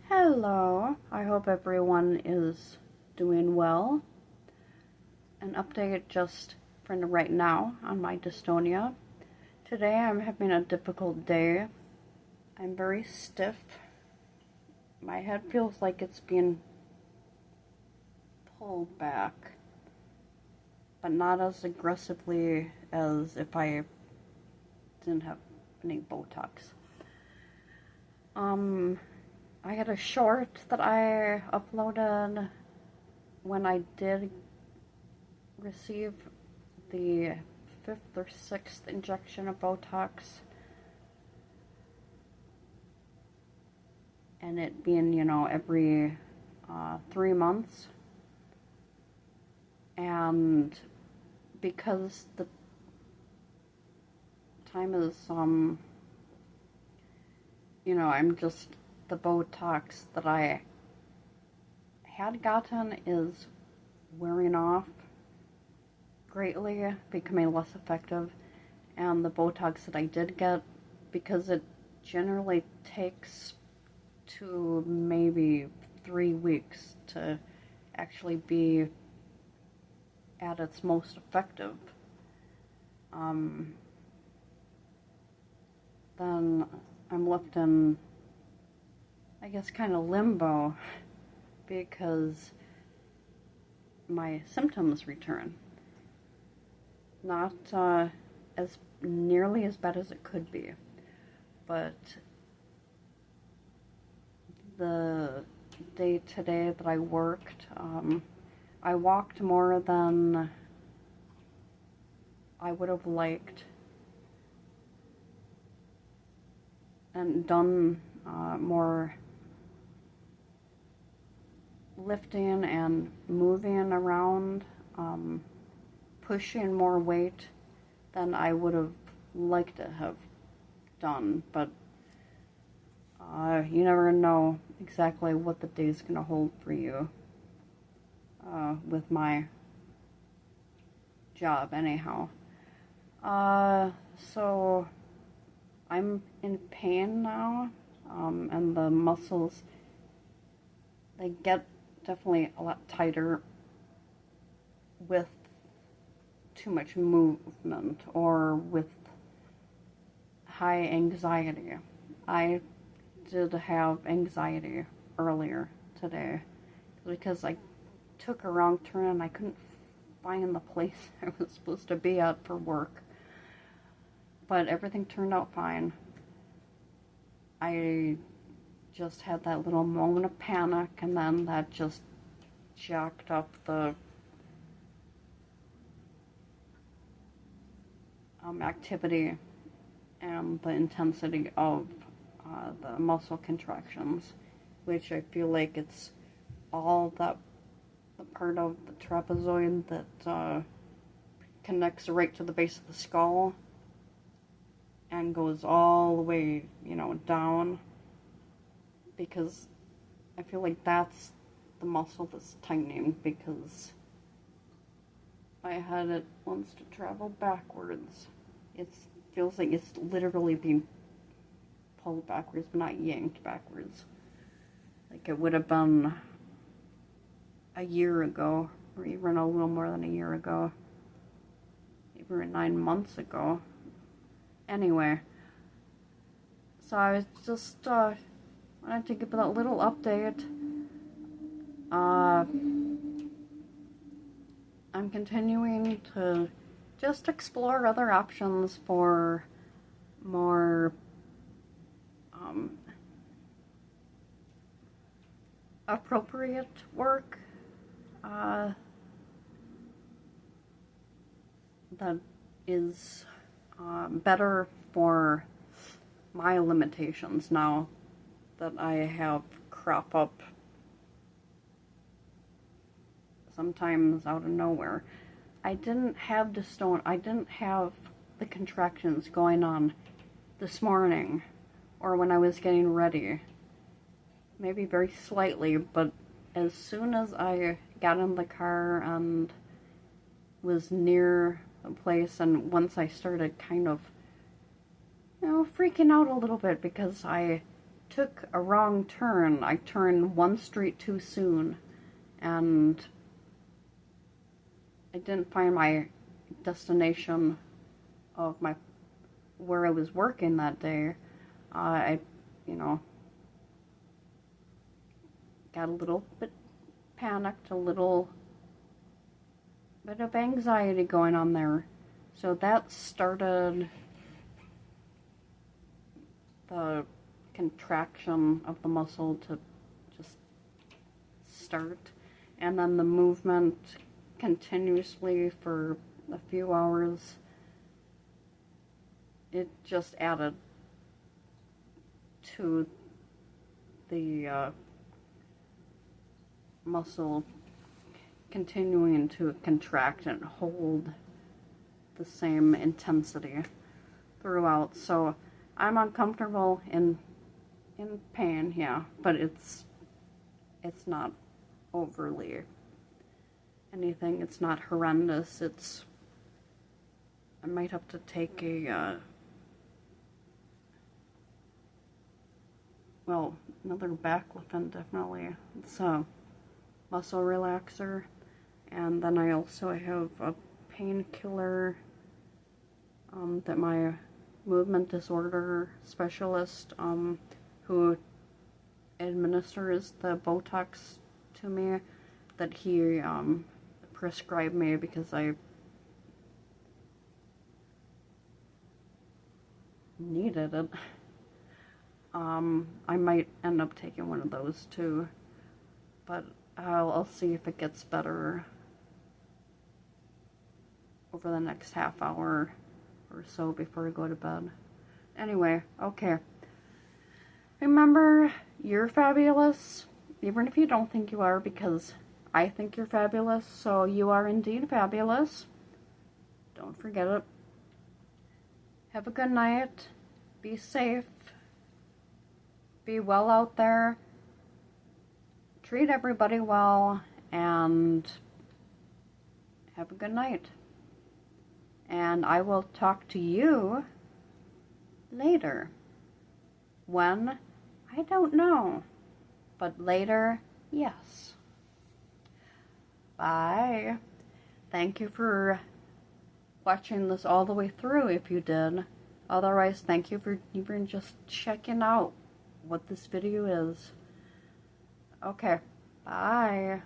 Hello, I hope everyone is doing well. An update just for right now on my dystonia. Today I'm having a difficult day. I'm very stiff. My head feels like it's being pulled back, but not as aggressively as if I didn't have any Botox. I had a short that I uploaded when I did receive the 5th or 6th injection of Botox, and it being, every 3 months. And because the time is, I'm just, the Botox that I had gotten is wearing off greatly, becoming less effective, and the Botox that I did get, because it generally takes 2, maybe 3 weeks to actually be at its most effective, then I'm left in, I guess, kind of limbo, because my symptoms return. Not as nearly as bad as it could be, but the day today that I worked, I walked more than I would have liked and done more lifting and moving around, pushing more weight than I would have liked to have done, but you never know exactly what the day's going to hold for you with my job anyhow. So I'm in pain now, and the muscles, they get definitely a lot tighter with too much movement or with high anxiety. I did have anxiety earlier today because I took a wrong turn and I couldn't find the place I was supposed to be at for work. But everything turned out fine. I just had that little moment of panic, and then that just jacked up the activity and the intensity of the muscle contractions, which I feel like it's all that the part of the trapezoid that connects right to the base of the skull and goes all the way, down, because I feel like that's the muscle that's tightening, because my head wants to travel backwards. It feels like it's literally being pulled backwards, but not yanked backwards. Like it would have been a year ago, or even a little more than a year ago, even 9 months ago. Anyway, so I was just wanted to give that little update. I'm continuing to just explore other options for more appropriate work that is better for my limitations now that I have crop up sometimes out of nowhere. I didn't have the contractions going on this morning or when I was getting ready. Maybe very slightly, but as soon as I got in the car and was near a place, and once I started kind of, freaking out a little bit because I took a wrong turn. I turned one street too soon, and I didn't find my destination of where I was working that day. I, you know, got a little bit panicked, a little bit of anxiety going on there. So that started the contraction of the muscle to just start, and then the movement continuously for a few hours. It just added to the muscle continuing to contract and hold the same intensity throughout. So I'm uncomfortable in pain, yeah, but it's not overly anything. It's not horrendous. I might have to take another baclofen, definitely. It's a muscle relaxer, and then I also have a painkiller that my movement disorder specialist who administers the Botox to me, that he prescribed me because I needed it. I might end up taking one of those too, but I'll see if it gets better over the next half hour or so before I go to bed. Anyway, okay. Remember, you're fabulous, even if you don't think you are, because I think you're fabulous, so you are indeed fabulous. Don't forget it. Have a good night. Be safe. Be well out there. Treat everybody well, and have a good night. And I will talk to you later. When? I don't know. But later, yes. Bye. Thank you for watching this all the way through if you did. Otherwise, thank you for even just checking out what this video is. Okay. Bye.